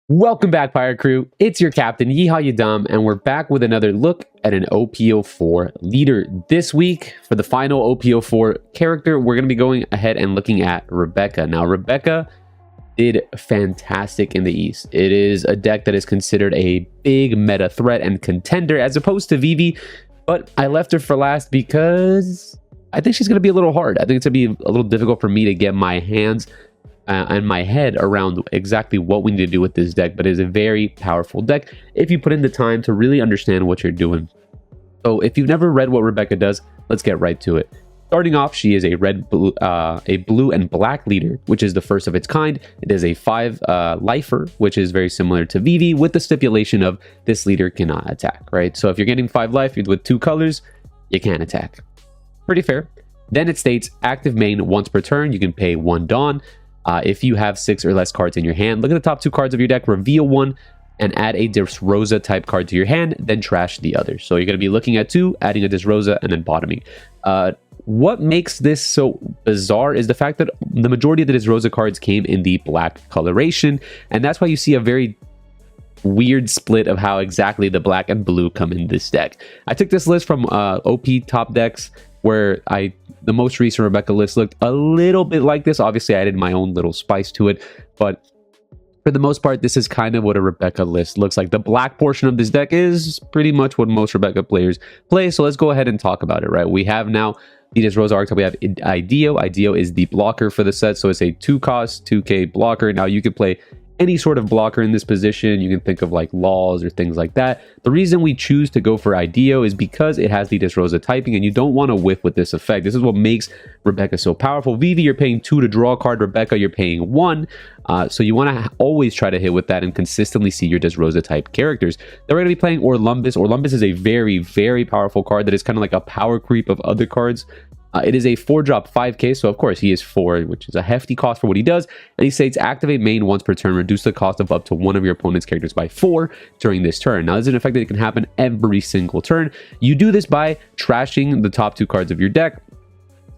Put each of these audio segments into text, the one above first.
Welcome back, Pirate Crew. It's your captain, Yeehaw Yadam, and we're back with another look at an OP04 leader. This week, for the final OP04 character, we're going to be going ahead and looking at Rebecca. Now, Rebecca did fantastic in the East. It is a deck that is considered a big meta threat and contender, as opposed to Vivi, but I left her for last because I think she's going to be a little hard. I think it's going to be a little difficult for me to get my hands and my head around exactly what we need to do with this deck, but it is a very powerful deck if you put in the time to really understand what you're doing. So if you've never read what Rebecca does, let's get right to it. Starting off, she is a blue and black leader, which is the first of its kind. It is a 5 lifer, which is very similar to Vivi, with the stipulation of this leader cannot attack, right? So if you're getting 5 life with 2 colors, you can't attack. Pretty fair. Then it states active main once per turn. You can pay 1 Dawn. If you have 6 or less cards in your hand, look at the top 2 cards of your deck, reveal 1, and add a Disrosa type card to your hand, then trash the others. So you're going to be looking at 2, adding a Disrosa, and then bottoming. What makes this so bizarre is the fact that the majority of the Disrosa cards came in the black coloration, and that's why you see a very weird split of how exactly the black and blue come in this deck. I took this list from OP top decks, where the most recent Rebecca list looked a little bit like this. Obviously, I added my own little spice to it, but for the most part, this is kind of what a Rebecca list looks like. The black portion of this deck is pretty much what most Rebecca players play, so let's go ahead and talk about it, right? We have now the Disrosa archetype. We have Ideo. Ideo is the blocker for the set, so it's a 2-cost, 2k blocker. Now, you could play any sort of blocker in this position. You can think of like laws or things like that. The reason we choose to go for Ideo is because it has the Disrosa typing, and you don't want to whiff with this effect. This is what makes Rebecca so powerful. Vivi, you're paying 2 to draw a card. Rebecca, you're paying 1. So you want to always try to hit with that and consistently see your Disrosa type characters. Then we're going to be playing Orlumbus. Orlumbus is a very, very powerful card that is kind of like a power creep of other cards. It is a 4-drop 5k, so of course he is 4, which is a hefty cost for what he does. And he states activate main once per turn, reduce the cost of up to one of your opponent's characters by 4 during this turn. Now, this is an effect that can happen every single turn. You do this by trashing the top 2 cards of your deck,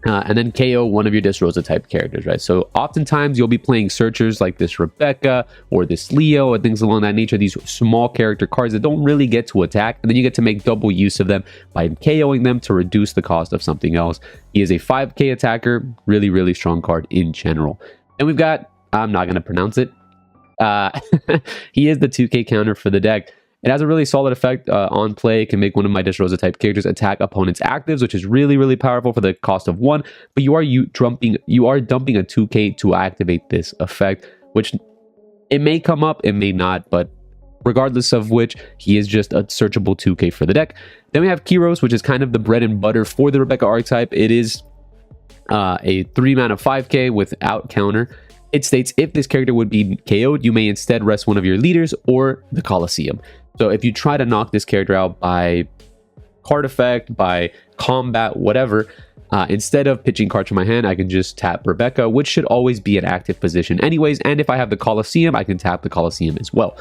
and then KO one of your Disrosa type characters, right? So oftentimes you'll be playing searchers like this Rebecca or this Leo and things along that nature, these small character cards that don't really get to attack, and then you get to make double use of them by KOing them to reduce the cost of something else. He is a 5k attacker, really, really strong card in general. And we've got, I'm not going to pronounce it, he is the 2k counter for the deck. It has a really solid effect on play. It can make one of my Disrosa type characters attack opponent's actives, which is really, really powerful for the cost of 1. But you are dumping a 2k to activate this effect, which it may come up, it may not, but regardless of which, he is just a searchable 2k for the deck. Then we have Kyros, which is kind of the bread and butter for the Rebecca archetype. It is a 3-mana 5k without counter. It states if this character would be KO'd, you may instead rest one of your leaders or the Colosseum. So if you try to knock this character out by card effect, by combat, whatever, instead of pitching cards from my hand, I can just tap Rebecca, which should always be an active position anyways. And if I have the Colosseum, I can tap the Colosseum as well.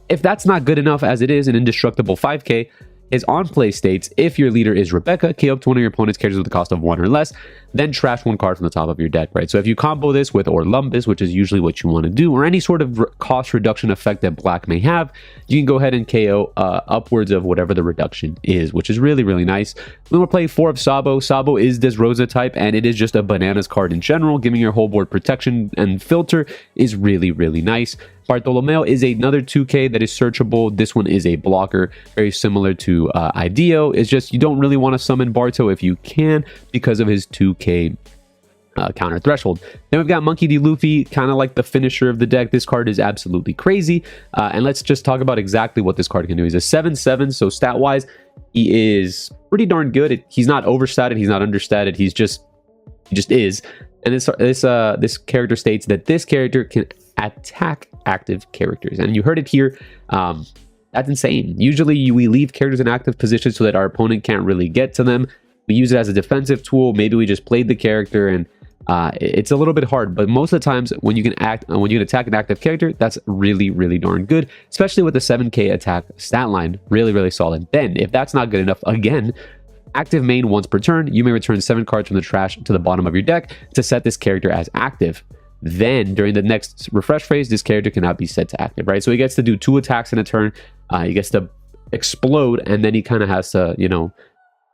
If that's not good enough, as it is an indestructible 5k, his on-play states, if your leader is Rebecca, KO up to one of your opponent's characters with the cost of 1 or less, then trash 1 card from the top of your deck, right? So if you combo this with Orlumbus, which is usually what you want to do, or any sort of cost reduction effect that black may have, you can go ahead and KO upwards of whatever the reduction is, which is really, really nice. Then we're playing 4 of Sabo. Sabo is Disrosa type, and it is just a bananas card in general. Giving your whole board protection and filter is really, really nice. Bartolomeo is another 2k that is searchable. This one is a blocker, very similar to Ideo. It's just you don't really want to summon Barto if you can because of his 2k counter threshold. Then we've got Monkey D. Luffy, kind of like the finisher of the deck. This card is absolutely crazy. And let's just talk about exactly what this card can do. He's a 7/7, so stat-wise, he is pretty darn good. He's not overstated, he's not understated, he just is. And this character states that this character can attack active characters, and you heard it here. That's insane. Usually we leave characters in active positions so that our opponent can't really get to them. We use it as a defensive tool. Maybe we just played the character, and it's a little bit hard, but most of the times when you can attack an active character, that's really, really darn good, especially with the 7k attack stat line. Really, really solid. Then if that's not good enough, again, active main once per turn, you may return 7 cards from the trash to the bottom of your deck to set this character as active. then during the next refresh phase, this character cannot be set to active, right? So he gets to do 2 attacks in a turn. He gets to explode, and then he kind of has to, you know,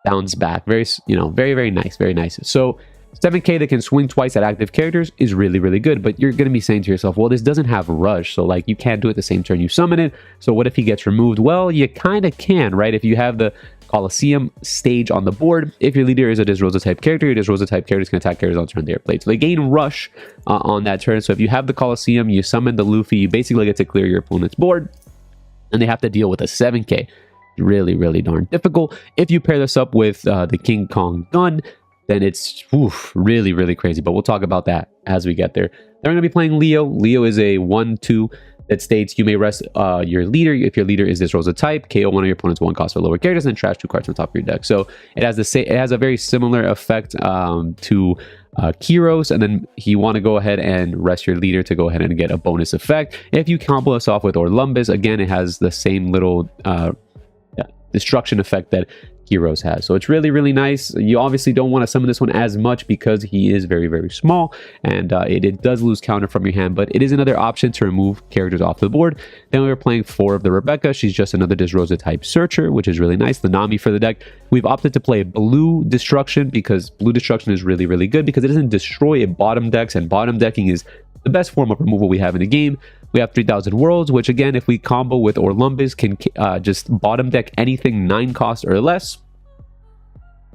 bounce back. Very, you know, very, very nice, very nice. So 7k that can swing twice at active characters is really, really good. But you're going to be saying to yourself, well, this doesn't have rush, so like you can't do it the same turn you summon it. So what if he gets removed? Well, you kind of can, right? If you have the Colosseum stage on the board, if your leader is a Dressrosa type character, your Dressrosa type characters can attack characters on turn they are played. So they gain rush on that turn. So if you have the Colosseum, you summon the Luffy, you basically get to clear your opponent's board, and they have to deal with a 7k. Really, really darn difficult. If you pair this up with the King Kong gun, then it's really, really crazy. But we'll talk about that as we get there. They're going to be playing Leo. Leo is a 1/2 that states you may rest your leader if your leader is this Rosa type. KO one of your opponent's 1 cost for lower characters and trash 2 cards from the top of your deck. So it has it has a very similar effect to Kyros, and then you want to go ahead and rest your leader to go ahead and get a bonus effect. If you combo this off with Orlumbus, again, it has the same little destruction effect that Heroes has. So it's really, really nice. You obviously don't want to summon this one as much because he is very, very small, and it does lose counter from your hand, but it is another option to remove characters off the board. Then we were playing 4 of the Rebecca. She's just another Dressrosa type searcher, which is really nice. The Nami for the deck. We've opted to play blue destruction because blue destruction is really, really good because it doesn't destroy it bottom decks, and bottom decking is the best form of removal we have in the game. We have 3,000 Worlds, which again, if we combo with Orlumbus, can just bottom deck anything 9 cost or less.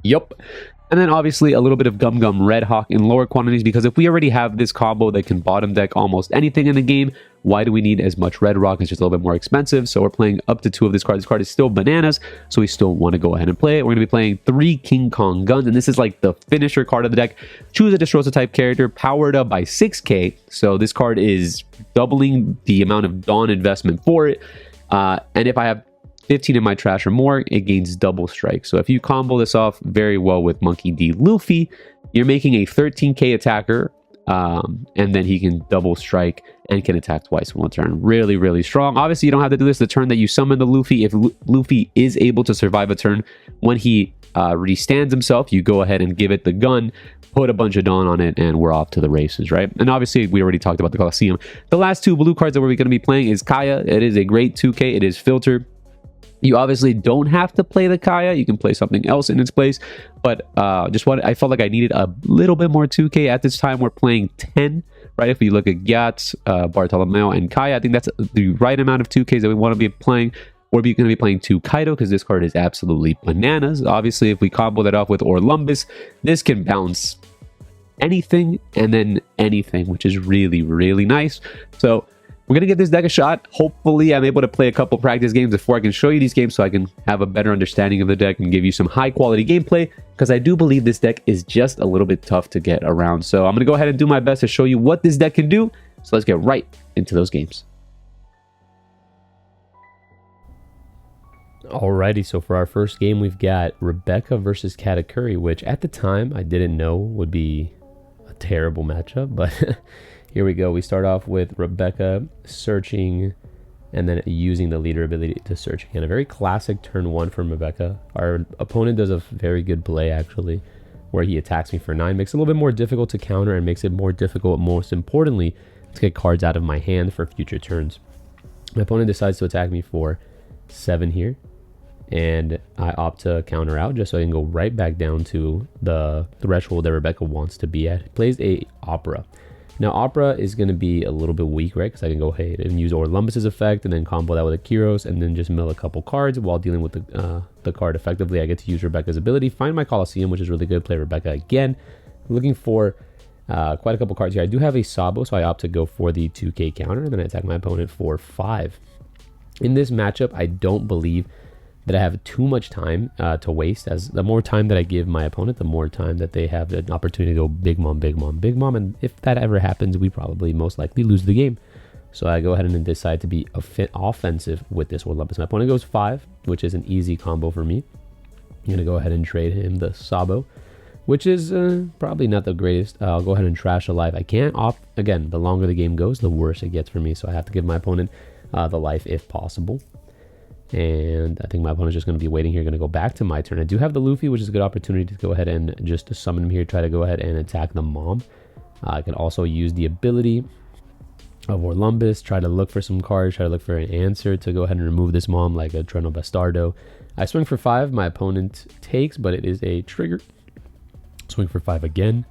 Yup. And then obviously a little bit of Gum Gum Red Hawk in lower quantities, because if we already have this combo that can bottom deck almost anything in the game, why do we need as much Red Rock? It's just a little bit more expensive. So we're playing up to 2 of this card. This card is still bananas, so we still want to go ahead and play it. We're going to be playing 3 King Kong Guns, and this is like the finisher card of the deck. Choose a Dressrosa type character, powered up by 6k. So this card is doubling the amount of Dawn investment for it. And if I have 15 in my trash or more, it gains double strike. So if you combo this off very well with Monkey D. Luffy, you're making a 13k attacker, and then he can double strike and can attack twice in 1 turn. Really, really strong. Obviously, you don't have to do this the turn that you summon the Luffy. If Luffy is able to survive a turn, when he restands himself, you go ahead and give it the gun, put a bunch of Dawn on it, and we're off to the races, right? And obviously, we already talked about the Colosseum. The last 2 blue cards that we're going to be playing is Kaya. It is a great 2k. It is filter. You obviously don't have to play the Kaya. You can play something else in its place. But I felt like I needed a little bit more 2k. At this time, we're playing 10, right? If we look at Gyatz, Bartolomeo, and Kaya, I think that's the right amount of 2ks that we want to be playing. We're going to be playing 2 Kaido because this card is absolutely bananas. Obviously, if we combo that off with Orlumbus, this can bounce anything and then anything, which is really, really nice. So we're going to give this deck a shot. Hopefully, I'm able to play a couple practice games before I can show you these games so I can have a better understanding of the deck and give you some high-quality gameplay, because I do believe this deck is just a little bit tough to get around. So I'm going to go ahead and do my best to show you what this deck can do. So let's get right into those games. Alrighty, so for our first game, we've got Rebecca versus Katakuri, which at the time I didn't know would be a terrible matchup, but here we go. We start off with Rebecca searching and then using the leader ability to search again. A very classic turn 1 from Rebecca. Our opponent does a very good play, actually, where he attacks me for 9. Makes it a little bit more difficult to counter and makes it more difficult, most importantly, to get cards out of my hand for future turns. My opponent decides to attack me for 7 here, and I opt to counter out just so I can go right back down to the threshold that Rebecca wants to be at. He plays a Opera. Now, Opera is going to be a little bit weak, right? Because I can go ahead and use Orlumbus's effect and then combo that with a Kyros and then just mill a couple cards while dealing with the card effectively. I get to use Rebecca's ability, find my Colosseum, which is really good. Play Rebecca again. Looking for quite a couple cards here. I do have a Sabo, so I opt to go for the 2k counter, and then I attack my opponent for 5. In this matchup, I don't believe that I have too much time to waste, as the more time that I give my opponent, the more time that they have an opportunity to go big mom, big mom, big mom. And if that ever happens, we probably most likely lose the game. So I go ahead and decide to be offensive with this Orlumbus. My opponent goes 5, which is an easy combo for me. I'm going to go ahead and trade him the Sabo, which is probably not the greatest. I'll go ahead and trash a life. I can't opt. Again, the longer the game goes, the worse it gets for me. So I have to give my opponent the life if possible. And I think my opponent's just going to be waiting here, going to go back to my turn. I do have the Luffy, which is a good opportunity to go ahead and just to summon him here, try to go ahead and attack the mom. I can also use the ability of Orlumbus, try to look for some cards, try to look for an answer to go ahead and remove this mom like a Treno Bastardo. I swing for 5, my opponent takes, but it is a trigger. Swing for 5 again.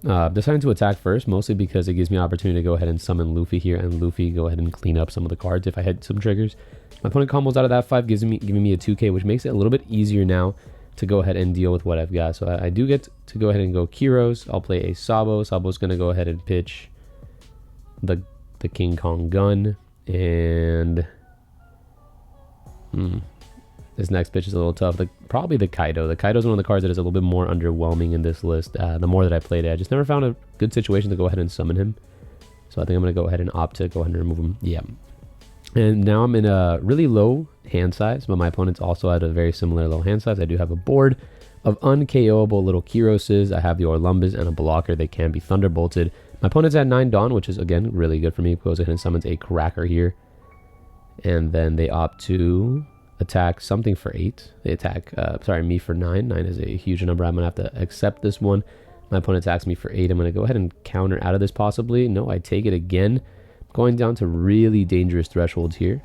Deciding to attack first, mostly because it gives me an opportunity to go ahead and summon Luffy here, and Luffy go ahead and clean up some of the cards if I had some triggers. My opponent combos out of that 5, giving me a 2k, which makes it a little bit easier now to go ahead and deal with what I've got. So I do get to go ahead and go Kyros. I'll play a Sabo. Sabo's going to go ahead and pitch the King Kong gun, and this next pitch is a little tough. Probably the Kaido. The Kaido is one of the cards that is a little bit more underwhelming in this list. The more that I played it, I just never found a good situation to go ahead and summon him. So I think I'm going to go ahead and opt to go ahead and remove him. Yeah. And now I'm in a really low hand size, but my opponent's also at a very similar low hand size. I do have a board of unKOable little Kyroses. I have the Orlumbus and a blocker. They can be Thunderbolted. My opponent's at 9 Dawn, which is, again, really good for me. Goes ahead and summons a Cracker here. And then they opt to attack something for 8. They attack, me for 9. 9 is a huge number. I'm going to have to accept this one. My opponent attacks me for 8. I'm going to go ahead and counter out of this possibly. No, I take it again. Going down to really dangerous thresholds here.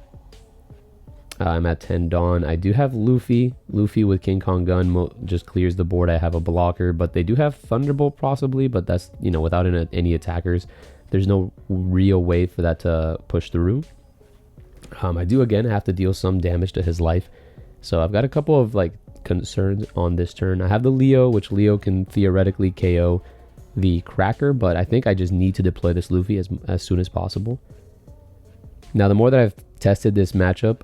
I'm at 10 Dawn. I do have Luffy. Luffy with King Kong gun just clears the board. I have a blocker, but they do have Thunderbolt possibly, but that's, without any attackers, there's no real way for that to push through. I do again have to deal some damage to his life. So I've got a couple of concerns on this turn. I have the Leo, which Leo can theoretically KO the Cracker, but I think I just need to deploy this Luffy as soon as possible. Now, the more that I've tested this matchup,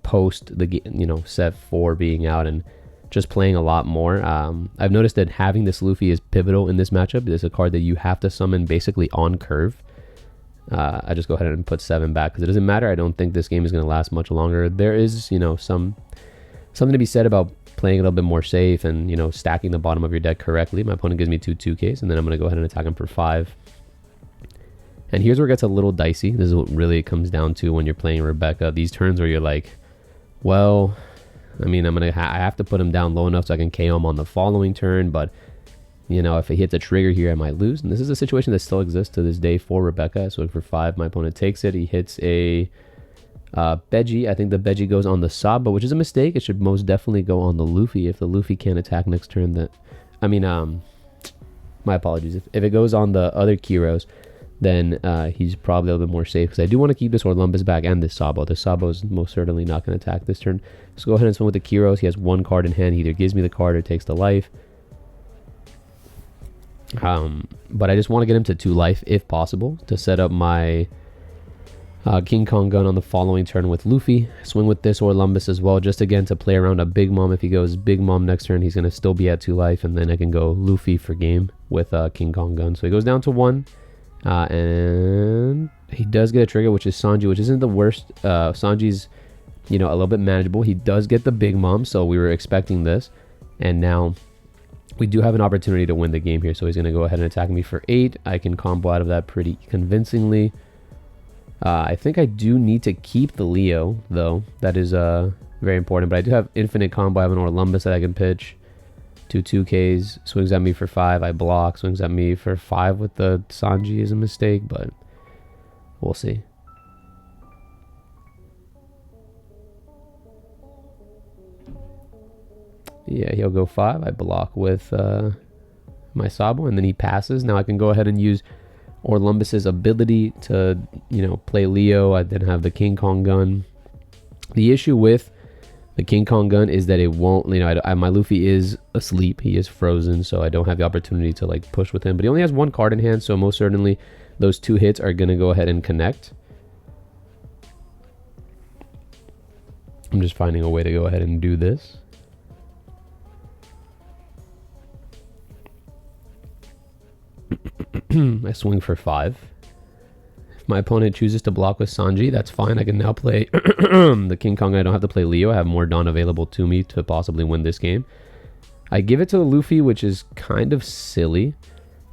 post the set 4 being out and just playing a lot more, I've noticed that having this Luffy is pivotal in this matchup. It's a card that you have to summon basically on curve. I just go ahead and put 7 back because it doesn't matter. I don't think this game is going to last much longer. There is, something to be said about playing a little bit more safe and, stacking the bottom of your deck correctly. My opponent gives me 2 2Ks, and then I'm going to go ahead and attack him for 5. And here's where it gets a little dicey. This is what really comes down to when you're playing Rebecca. These turns where you're like, well, I have to put him down low enough so I can KO him on the following turn, but if it hits a trigger here, I might lose. And this is a situation that still exists to this day for Rebecca. So for 5, my opponent takes it. He hits a Beji. I think the Beji goes on the Sabo, which is a mistake. It should most definitely go on the Luffy. If the Luffy can't attack next turn, my apologies. If it goes on the other Kyros, then he's probably a little bit more safe, because I do want to keep this Orlumbus back and this Sabo. The Sabo is most certainly not going to attack this turn. So go ahead and swing with the Kyros. He has 1 card in hand. He either gives me the card or takes the life. But I just want to get him to 2 life if possible to set up my King Kong gun on the following turn with Luffy. Swing with this Orlumbus as well, just again to play around a Big Mom. If he goes Big Mom next turn, he's going to still be at 2 life, and then I can go Luffy for game with King Kong gun. So he goes down to 1. And he does get a trigger, which is Sanji, which isn't the worst. Sanji's, a little bit manageable. He does get the Big Mom, so we were expecting this. And now we do have an opportunity to win the game here. So he's going to go ahead and attack me for 8. I can combo out of that pretty convincingly. I think I do need to keep the Leo, though. That is very important. But I do have infinite combo. I have an Orlumbus that I can pitch. 2 2Ks, swings at me for 5, I block, swings at me for 5 with the Sanji is a mistake, but we'll see. Yeah, he'll go 5, I block with my Sabo, and then he passes. Now I can go ahead and use Orlumbus's ability to, play Leo. I then have the King Kong gun. The issue with the King Kong gun is that it won't, my Luffy is asleep. He is frozen, so I don't have the opportunity to push with him. But he only has 1 card in hand, so most certainly those 2 hits are going to go ahead and connect. I'm just finding a way to go ahead and do this. I swing for 5. My opponent chooses to block with Sanji, that's fine. I can now play the King Kong. I don't have to play Leo. I have more Dawn available to me to possibly win this game. I give it to Luffy, which is kind of silly,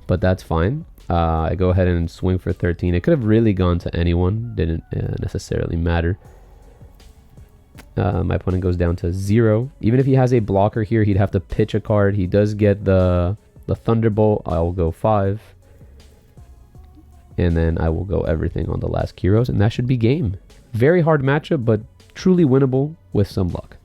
but that's fine. I go ahead and swing for 13. It could have really gone to anyone. Didn't necessarily matter. My opponent goes down to 0. Even if he has a blocker here, he'd have to pitch a card. He does get the the Thunderbolt, I will go 5. And then I will go everything on the last Kyros, and that should be game. Very hard matchup, but truly winnable with some luck.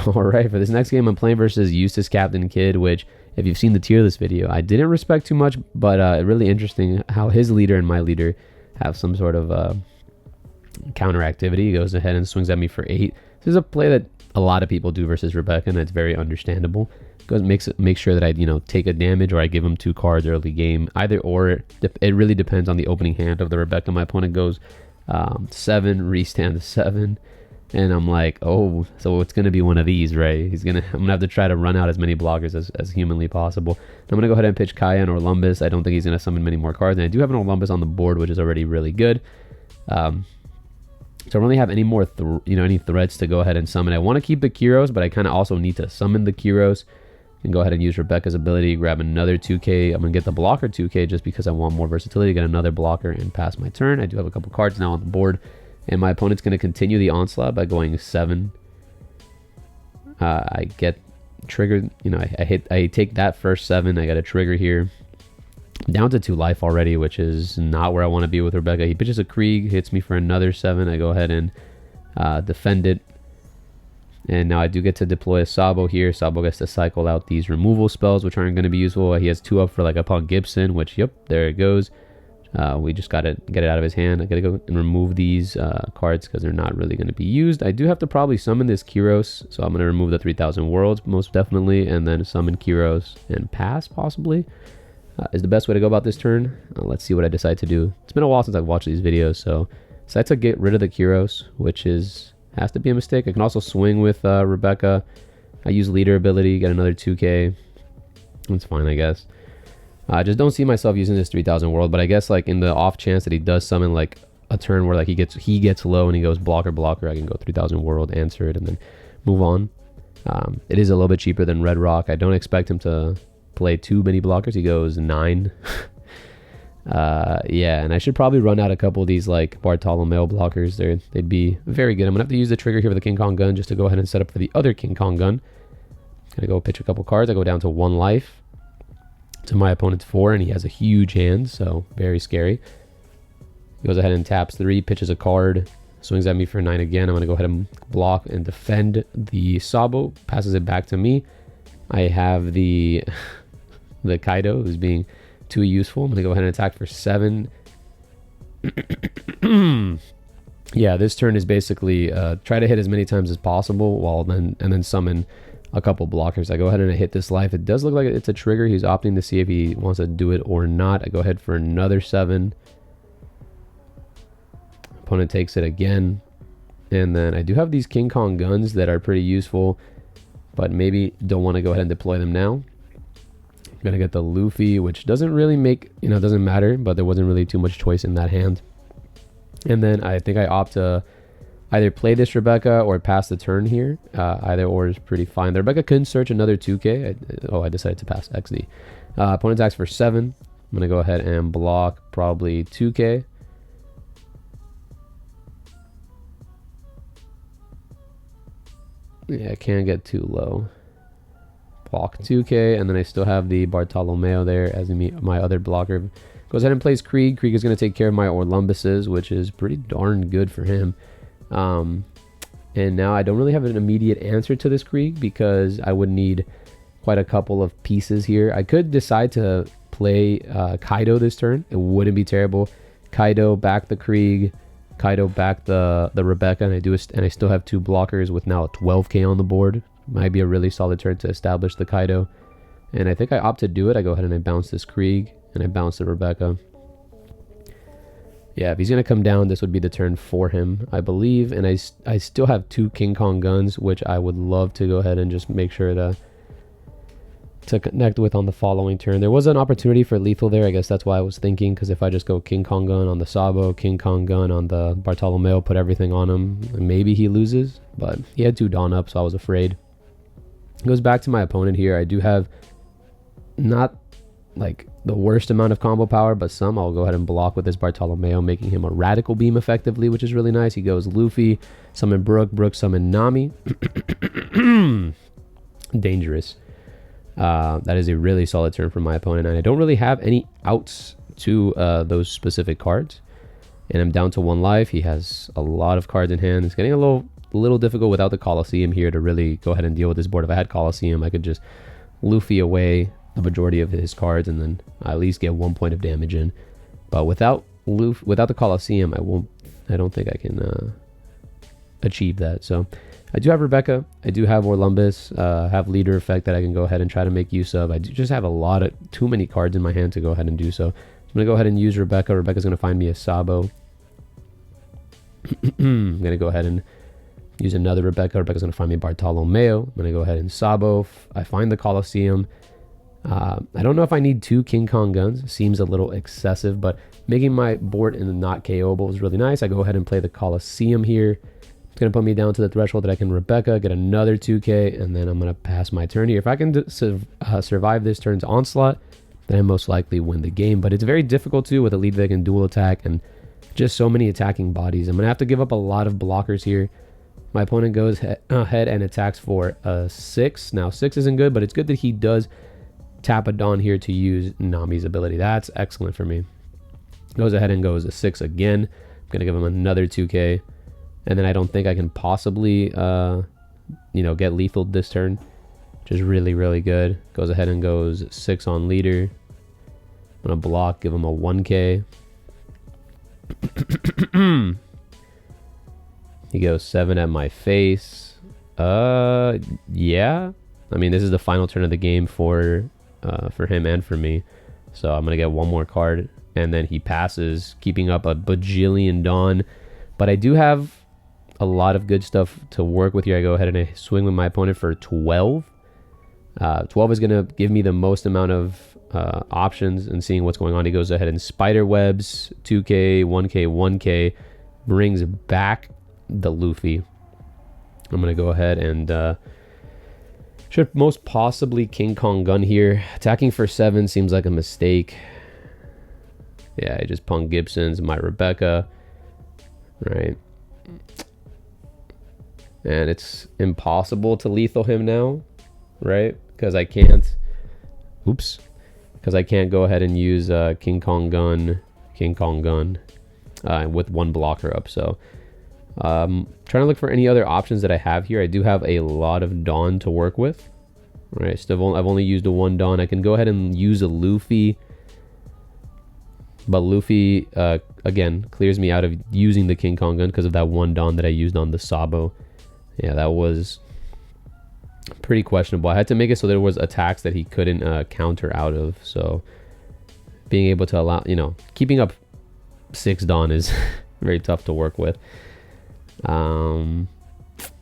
Alright, for this next game, I'm playing versus Eustace Captain Kid, which, if you've seen the tier list video, I didn't respect too much, but really interesting how his leader and my leader have some sort of counter activity. He goes ahead and swings at me for 8. This is a play that a lot of people do versus Rebecca, and it's very understandable. Make sure that I take a damage, or I give him 2 cards early game. Either or, it really depends on the opening hand of the Rebecca. My opponent goes 7, restand to 7, and I'm like, oh, so it's gonna be one of these, right? I'm gonna have to try to run out as many blockers as humanly possible. I'm gonna go ahead and pitch Kaya and Orlumbus. I don't think he's gonna summon many more cards, and I do have an Orlumbus on the board, which is already really good. So I don't really have any more any threats to go ahead and summon. I want to keep the Kyros, but I kind of also need to summon the Kyros and go ahead and use Rebecca's ability, grab another 2k. I'm going to get the blocker 2k just because I want more versatility, get another blocker and pass my turn. I do have a couple cards now on the board, and my opponent's going to continue the onslaught by going 7. I get triggered, I take that first 7. I got a trigger here. Down to 2 life already, which is not where I want to be with Rebecca. He pitches a Krieg, hits me for another 7. I go ahead and defend it. And now I do get to deploy a Sabo here. Sabo gets to cycle out these removal spells, which aren't going to be useful. He has 2 up for like upon Gibson, which, yep, there it goes. We just got to get it out of his hand. I got to go and remove these cards because they're not really going to be used. I do have to probably summon this Kyros, so I'm going to remove the 3000 Worlds most definitely, and then summon Kyros and pass possibly. Is the best way to go about this turn. Let's see what I decide to do. It's been a while since I've watched these videos, so decide to get rid of the Kyros, which has to be a mistake. I can also swing with Rebecca. I use leader ability, get another 2k. That's fine, I guess. I just don't see myself using this 3000 world, but I guess like in the off chance that he does summon like a turn where like he gets low and he goes blocker, I can go 3000 world, answer it, and then move on. It is a little bit cheaper than Red Rock. I don't expect him to play too many blockers. He goes 9. Yeah, and I should probably run out a couple of these like Bartolomeo blockers. They'd be very good. I'm gonna have to use the trigger here for the King Kong gun just to go ahead and set up for the other King Kong gun. Gonna go pitch a couple cards. I go down to 1 life to my opponent's 4, and he has a huge hand, so very scary. He goes ahead and taps 3, pitches a card, swings at me for 9 again. I'm gonna go ahead and block and defend the Sabo, passes it back to me. I have the the Kaido, who's being too useful. I'm gonna go ahead and attack for 7. Yeah, this turn is basically try to hit as many times as possible and then summon a couple blockers. I go ahead and I hit this life. It does look like it's a trigger. He's opting to see if he wants to do it or not. I go ahead for another 7. Opponent takes it again, and then I do have these King Kong guns that are pretty useful, but maybe don't want to go ahead and deploy them now. I'm gonna get the Luffy, which doesn't really make, doesn't matter, but there wasn't really too much choice in that hand. And then I think I opt to either play this Rebecca or pass the turn here. Either or is pretty fine. The Rebecca couldn't search another 2k. I decided to pass XD. Opponent attacks for 7. I'm gonna go ahead and block probably 2k. Yeah, I can't get too low. Block 2k, and then I still have the Bartolomeo there as my other blocker. Goes ahead and plays Krieg. Krieg is going to take care of my Orlumbuses, which is pretty darn good for him. And now I don't really have an immediate answer to this Krieg because I would need quite a couple of pieces here. I could decide to play Kaido this turn. It wouldn't be terrible. Kaido back the Krieg. Kaido back the Rebecca, and I still have 2 blockers with now a 12k on the board. Might be a really solid turn to establish the Kaido. And I think I opt to do it. I go ahead and I bounce this Krieg, and I bounce the Rebecca. Yeah, if he's going to come down, this would be the turn for him, I believe. And I still have 2 King Kong guns, which I would love to go ahead and just make sure to connect with on the following turn. There was an opportunity for lethal there. I guess that's why I was thinking, because if I just go King Kong gun on the Sabo, King Kong gun on the Bartolomeo, put everything on him, maybe he loses. But he had 2 Dawn up, so I was afraid. It goes back to my opponent here. I do have not like the worst amount of combo power, but some I'll go ahead and block with this Bartolomeo, making him a Radical Beam effectively, which is really nice. He goes Luffy, summon Brook, summon Nami. Dangerous. That is a really solid turn from my opponent, and I don't really have any outs to those specific cards. And I'm down to 1 life. He has a lot of cards in hand. It's getting a little difficult without the Colosseum here to really go ahead and deal with this board. If I had Colosseum, I could just Luffy away the majority of his cards and then at least get 1 point of damage in. But without the Colosseum, I don't think I can achieve that. So I do have Rebecca. I do have Orlumbus. Have leader effect that I can go ahead and try to make use of. I do just have too many cards in my hand to go ahead and do so. I'm going to go ahead and use Rebecca. Rebecca's going to find me a Sabo. I'm going to go ahead and use another Rebecca. Rebecca's going to find me Bartolomeo. I'm going to go ahead and Sabo. I find the Colosseum. I don't know if I need 2 King Kong guns. Seems a little excessive, but making my board in the not KOable is really nice. I go ahead and play the Colosseum here. It's going to put me down to the threshold that I can Rebecca, get another 2K, and then I'm going to pass my turn here. If I can survive this turn's onslaught, then I most likely win the game. But it's very difficult to with a lead that can dual attack and just so many attacking bodies. I'm going to have to give up a lot of blockers here. My opponent goes ahead and attacks for a 6. Now 6 isn't good, but it's good that he does tap a Dawn here to use Nami's ability. That's excellent for me. Goes ahead and goes a 6 again. I'm going to give him another 2K. And then I don't think I can possibly, get lethal this turn. Which is really, really good. Goes ahead and goes 6 on leader. I'm going to block, give him a 1K. He goes 7 at my face. Yeah. I mean, this is the final turn of the game for him and for me. So I'm going to get 1 more card. And then he passes, keeping up a bajillion Dawn. But I do have a lot of good stuff to work with here. I go ahead and I swing with my opponent for 12. 12 is going to give me the most amount of options and seeing what's going on. He goes ahead and spider webs, 2K, 1K, 1K, brings back the Luffy. I'm going to go ahead and should most possibly King Kong gun here. Attacking for 7 seems like a mistake. Yeah, I just punk Gibson's my Rebecca. Right. And it's impossible to lethal him now. Right? Because I can't. Oops. Because I can't go ahead and use King Kong gun with 1 blocker up. So trying to look for any other options that I have here. I do have a lot of Dawn to work with. Right? Still, I've only used a 1 Dawn. I can go ahead and use a Luffy. But Luffy, again, clears me out of using the King Kong gun because of that 1 Dawn that I used on the Sabo. Yeah, that was pretty questionable. I had to make it so there was attacks that he couldn't counter out of. So being able to allow, keeping up 6 Dawn is very tough to work with. And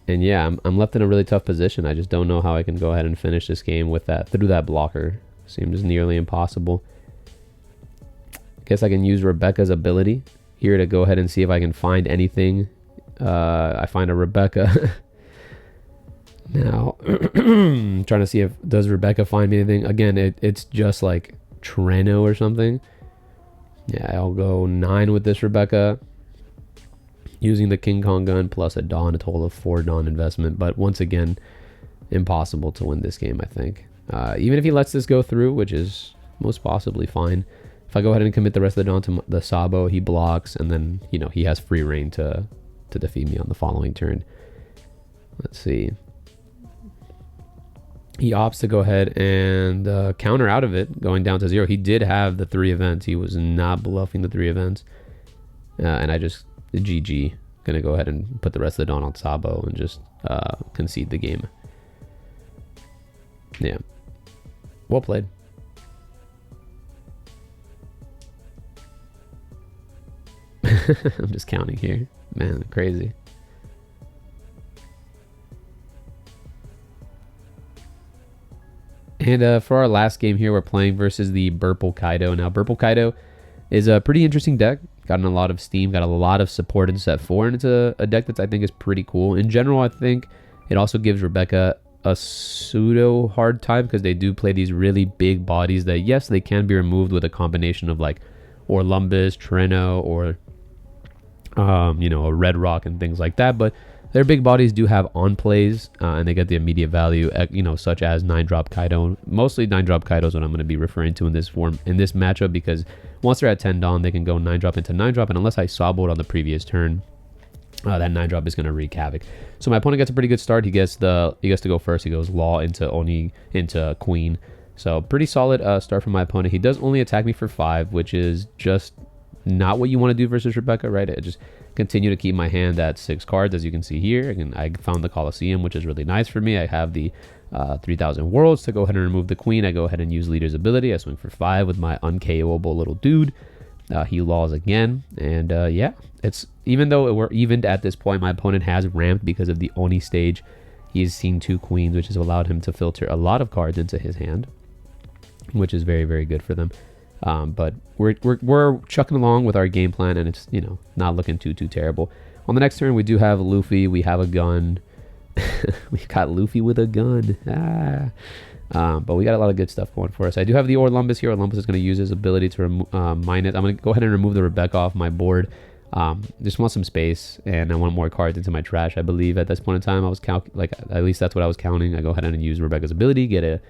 yeah, I'm left in a really tough position. I just don't know how I can go ahead and finish this game with that through that blocker. Seems nearly impossible. Guess I can use Rebecca's ability here to go ahead and see if I can find anything. I find a Rebecca. Now, trying to see if does Rebecca find me anything. Again, it's just like Treno or something. Yeah, I'll go 9 with this Rebecca. Using the King Kong gun plus a Dawn, a total of 4 Dawn investment. But once again, impossible to win this game, I think. Even if he lets this go through, which is most possibly fine. If I go ahead and commit the rest of the Dawn to the Sabo, he blocks, and then, he has free reign to defeat me on the following turn. Let's see. He opts to go ahead and counter out of it, going down to 0. He did have the 3 events. He was not bluffing the 3 events. And I just, GG, going to go ahead and put the rest of the Dawn on Sabo and just concede the game. Yeah. Well played. I'm just counting here. Man, crazy. And for our last game here, we're playing versus the Burple Kaido. Now, Burple Kaido is a pretty interesting deck. Gotten a lot of steam, got a lot of support in set 4, and it's a deck that I think is pretty cool. In general, I think it also gives Rebecca a pseudo hard time because they do play these really big bodies that, yes, they can be removed with a combination of like Orlumbus, Treno, or a Red Rock and things like that. But their big bodies do have on plays, and they get the immediate value, such as 9-drop Kaido. Mostly 9-drop Kaido is what I'm going to be referring to in this matchup, because once they're at 10 Dawn, they can go 9-drop into 9-drop, and unless I Saboed on the previous turn, that 9-drop is going to wreak havoc. So my opponent gets a pretty good start. He gets to go first. He goes Law into Oni into Queen. So pretty solid start from my opponent. He does only attack me for 5, which is just not what you want to do versus Rebecca, right? I just continue to keep my hand at 6 cards, as you can see here. And I found the Colosseum, which is really nice for me. I have the 3,000 Worlds to go ahead and remove the Queen. I go ahead and use Leader's ability. I swing for 5 with my unKOable little dude. He laws again, and yeah, it's even though we're evened at this point, my opponent has ramped because of the Oni stage. He's seen 2 queens, which has allowed him to filter a lot of cards into his hand, which is very, very good for them. But we're chucking along with our game plan, and it's not looking too terrible. On the next turn, we do have Luffy. We have a gun. We've got Luffy with a gun. But we got a lot of good stuff going for us. I do have the Orlumbus here. Orlumbus is going to use his ability to mine it. I'm going to go ahead and remove the Rebecca off my board. Just want some space, and I want more cards into my trash. I believe at this point in time, I was at least that's what I was counting. I go ahead and use Rebecca's ability, get a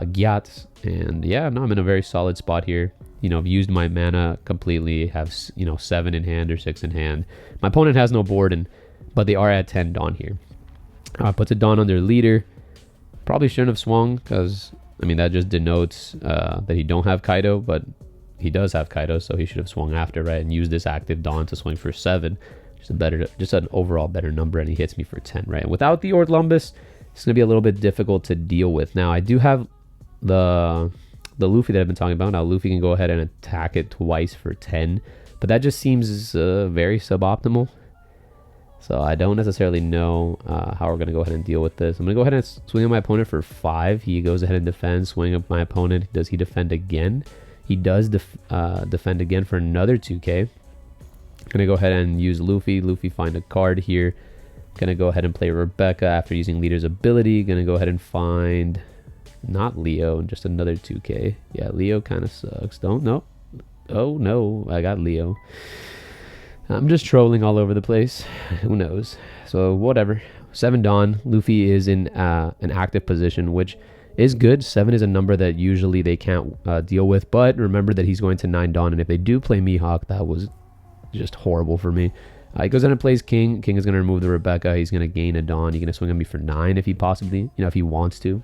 Gyat, and yeah, no, I'm in a very solid spot here. I've used my mana completely. Have 7 in hand or 6 in hand. My opponent has no board, but they are at 10 Dawn here. Puts a Dawn on their leader. Probably shouldn't have swung, because that just denotes that he don't have Kaido, but he does have Kaido, so he should have swung after, right? And used this active Dawn to swing for 7. Just an overall better number, and he hits me for 10, right? And without the Orlumbus, it's going to be a little bit difficult to deal with. Now, I do have the Luffy that I've been talking about. Now, Luffy can go ahead and attack it twice for 10, but that just seems very suboptimal. So I don't necessarily know how we're going to go ahead and deal with this. I'm going to go ahead and swing at my opponent for 5. He goes ahead and defends, swing at my opponent. Does he defend again? He does defend again for another 2k. I'm going to go ahead and use Luffy. Luffy find a card here. Going to go ahead and play Rebecca after using Leader's ability. Going to go ahead and find not Leo, just another 2k. Yeah, Leo kind of sucks. Don't know. Oh no, I got Leo. I'm just trolling all over the place. Who knows? So whatever. 7 Dawn. Luffy is in an active position, which is good. 7 is a number that usually they can't deal with. But remember that he's going to 9 Dawn, and if they do play Mihawk, that was just horrible for me. He goes in and plays King. King is going to remove the Rebecca. He's going to gain a Dawn. He's going to swing at me for 9 if he possibly, if he wants to.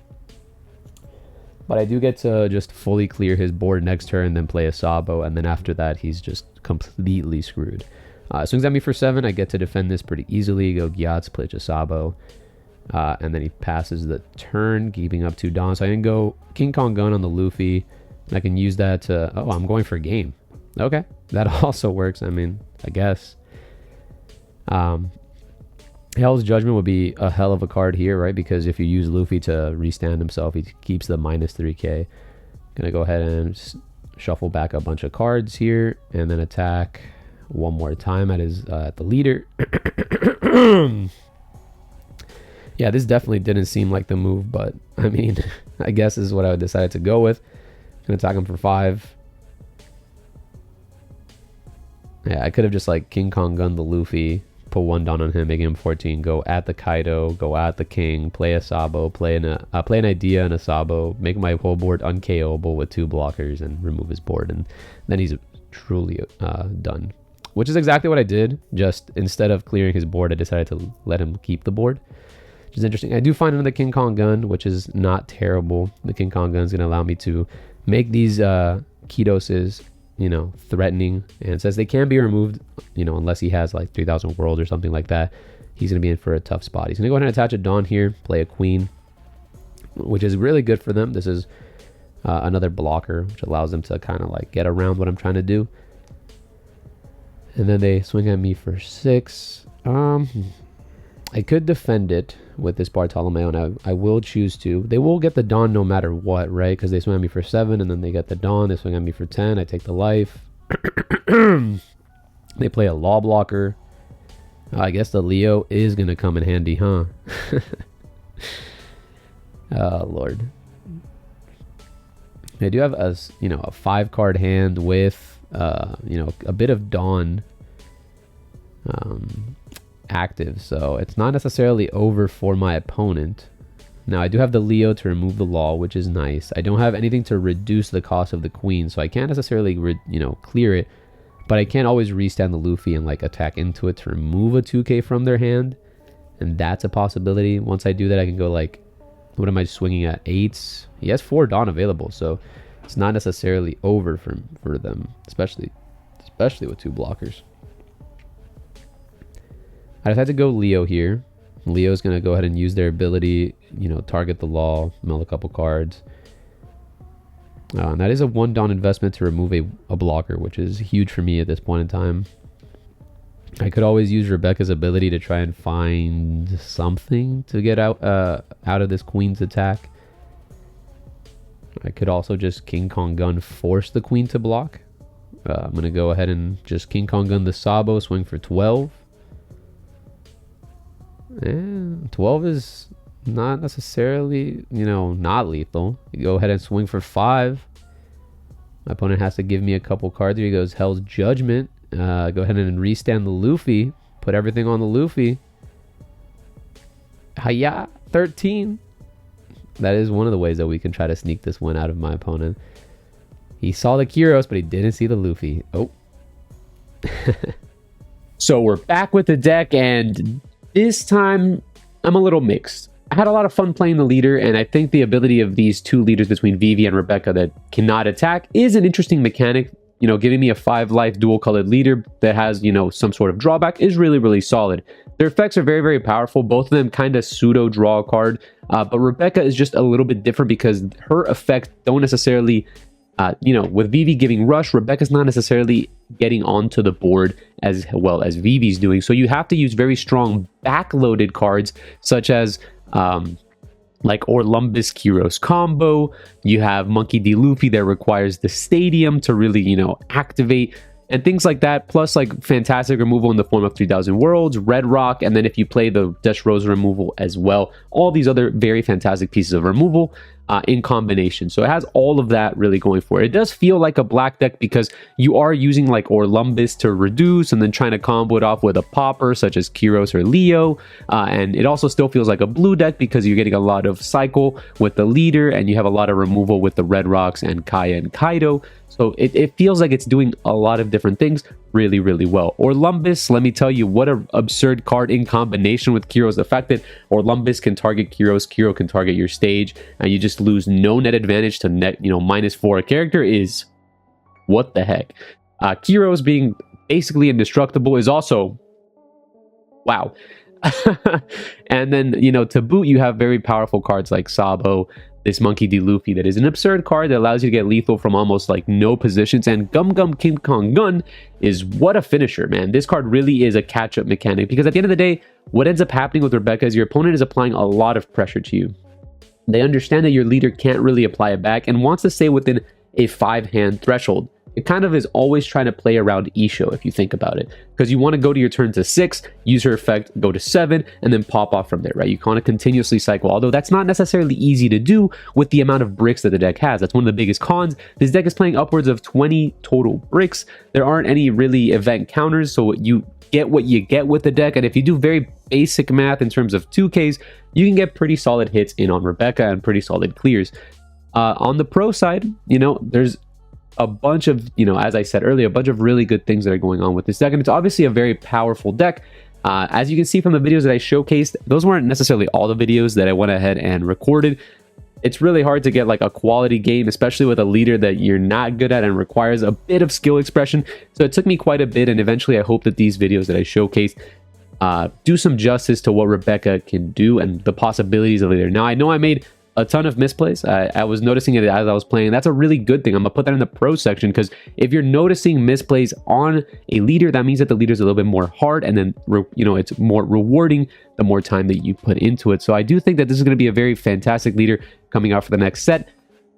But I do get to just fully clear his board next turn, and then play a Sabo, and then after that, he's just completely screwed. Swings at me for 7. I get to defend this pretty easily. Go Gyat's, play Chisabo. And then he passes the turn, keeping up 2 Dawn. So I can go King Kong Gun on the Luffy. And I can use that to... Oh, I'm going for game. Okay. That also works. I guess. Hell's Judgment would be a hell of a card here, right? Because if you use Luffy to restand himself, he keeps the minus 3k. Gonna go ahead and shuffle back a bunch of cards here. And then attack... one more time at the leader. Yeah, this definitely didn't seem like the move, but I guess this is what I decided to go with. Gonna attack him for 5. Yeah, I could have just King Kong Gun the Luffy, put 1 down on him, making him 14. Go at the Kaido, go at the King, play a Sabo, play an idea and a Sabo, make my whole board unKOable with 2 blockers, and remove his board, and then he's truly done. Which is exactly what I did. Just instead of clearing his board, I decided to let him keep the board, which is interesting. I do find another King Kong Gun, which is not terrible. The King Kong Gun is going to allow me to make these Kidoses, threatening. And it says they can be removed, unless he has 3,000 Worlds or something like that. He's going to be in for a tough spot. He's going to go ahead and attach a Dawn here, play a Queen, which is really good for them. This is another blocker, which allows them to kind of get around what I'm trying to do. And then they swing at me for 6. I could defend it with this Bartolomeo, and I will choose to. They will get the Dawn no matter what, right? Because they swing at me for 7, and then they get the Dawn. They swing at me for 10. I take the life. They play a Law blocker. I guess the Leo is going to come in handy, huh? Oh, Lord. I do have a 5-card hand with, a bit of Dawn active. So it's not necessarily over for my opponent. Now, I do have the Leo to remove the Law, which is nice. I don't have anything to reduce the cost of the Queen, so I can't necessarily, clear it. But I can always restand the Luffy and, attack into it to remove a 2k from their hand. And that's a possibility. Once I do that, I can go, what am I swinging at? 8s? He has 4 Dawn available, so it's not necessarily over for them, especially with 2 blockers. I just had to go Leo here. Leo's going to go ahead and use their ability, target the Law, mill a couple cards. And that is a 1 Dawn investment to remove a blocker, which is huge for me at this point in time. I could always use Rebecca's ability to try and find something to get out of this Queen's attack. I could also just King Kong Gun force the Queen to block. I'm going to go ahead and just King Kong Gun the Sabo, swing for 12. And 12 is not necessarily, not lethal. You go ahead and swing for 5. My opponent has to give me a couple cards. Here he goes, Hell's Judgment. Go ahead and restand the Luffy. Put everything on the Luffy. Hiya, 13. That is one of the ways that we can try to sneak this one out of my opponent. He saw the Kyros, but he didn't see the Luffy. Oh. So we're back with the deck, and this time I'm a little mixed. I had a lot of fun playing the leader, and I think the ability of these 2 leaders between Vivi and Rebecca that cannot attack is an interesting mechanic. Giving me a 5-life dual-colored leader that has, some sort of drawback is really, really solid. Their effects are very, very powerful. Both of them kind of pseudo-draw a card, but Rebecca is just a little bit different because her effects don't necessarily, with Vivi giving Rush, Rebecca's not necessarily getting onto the board as well as Vivi's doing. So you have to use very strong backloaded cards, such as Orlumbus Kyros combo. You have Monkey D. Luffy that requires the stadium to really, activate, and things like that. Plus, fantastic removal in the form of 3000 Worlds, Red Rock, and then if you play the Destroza removal as well, all these other very fantastic pieces of removal in combination. So it has all of that really going for it. It does feel like a black deck because you are using Orlumbus to reduce and then trying to combo it off with a popper such as Kyros or Leo. And it also still feels like a blue deck because you're getting a lot of cycle with the leader and you have a lot of removal with the Red Rocks and Kaya and Kaido. So it feels like it's doing a lot of different things really, really well. Orlumbus, let me tell you, what an absurd card in combination with Kyros. The fact that Orlumbus can target Kyros, Kyro can target your stage, and you just lose no net advantage to net, -4 a character is what the heck. Kyros being basically indestructible is also wow. And then, to boot, you have very powerful cards like Sabo, this Monkey D. Luffy that is an absurd card that allows you to get lethal from almost no positions. And Gum Gum King Kong Gun is what a finisher, man. This card really is a catch-up mechanic because at the end of the day, what ends up happening with Rebecca is your opponent is applying a lot of pressure to you. They understand that your leader can't really apply it back and wants to stay within a 5-hand threshold. It kind of is always trying to play around Isho if you think about it, because you want to go to your turn to 6, use her effect, go to 7, and then pop off from there, right? You kind of continuously cycle, although that's not necessarily easy to do with the amount of bricks that the deck has. That's one of the biggest cons. This deck is playing upwards of 20 total bricks. There aren't any really event counters, so you get what you get with the deck, and if you do very basic math in terms of 2Ks, you can get pretty solid hits in on Rebecca and pretty solid clears. On the pro side, there's a bunch of, as I said earlier, a bunch of really good things that are going on with this deck, and it's obviously a very powerful deck. As you can see from the videos that I showcased, those weren't necessarily all the videos that I went ahead and recorded. It's really hard to get a quality game, especially with a leader that you're not good at and requires a bit of skill expression. So it took me quite a bit, and eventually I hope that these videos that I showcased do some justice to what Rebecca can do and the possibilities of leader. Now, I know I made a ton of misplays. I was noticing it as I was playing. That's a really good thing. I'm gonna put that in the pro section, because if you're noticing misplays on a leader, that means that the leader is a little bit more hard, and then it's more rewarding the more time that you put into it. So I do think that this is going to be a very fantastic leader coming out for the next set.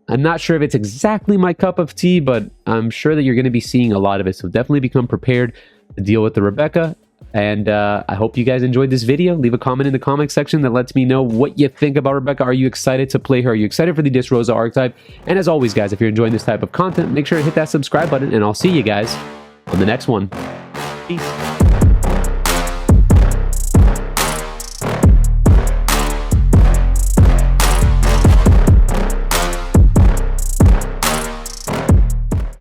I'm not sure if it's exactly my cup of tea, but I'm sure that you're going to be seeing a lot of it. So definitely become prepared to deal with the Rebecca. And I hope you guys enjoyed this video. Leave a comment in the comment section that lets me know what you think about Rebecca. Are you excited to play her? Are you excited for the Disrosa archetype? And as always, guys, if you're enjoying this type of content, make sure to hit that subscribe button, and I'll see you guys on the next one. Peace.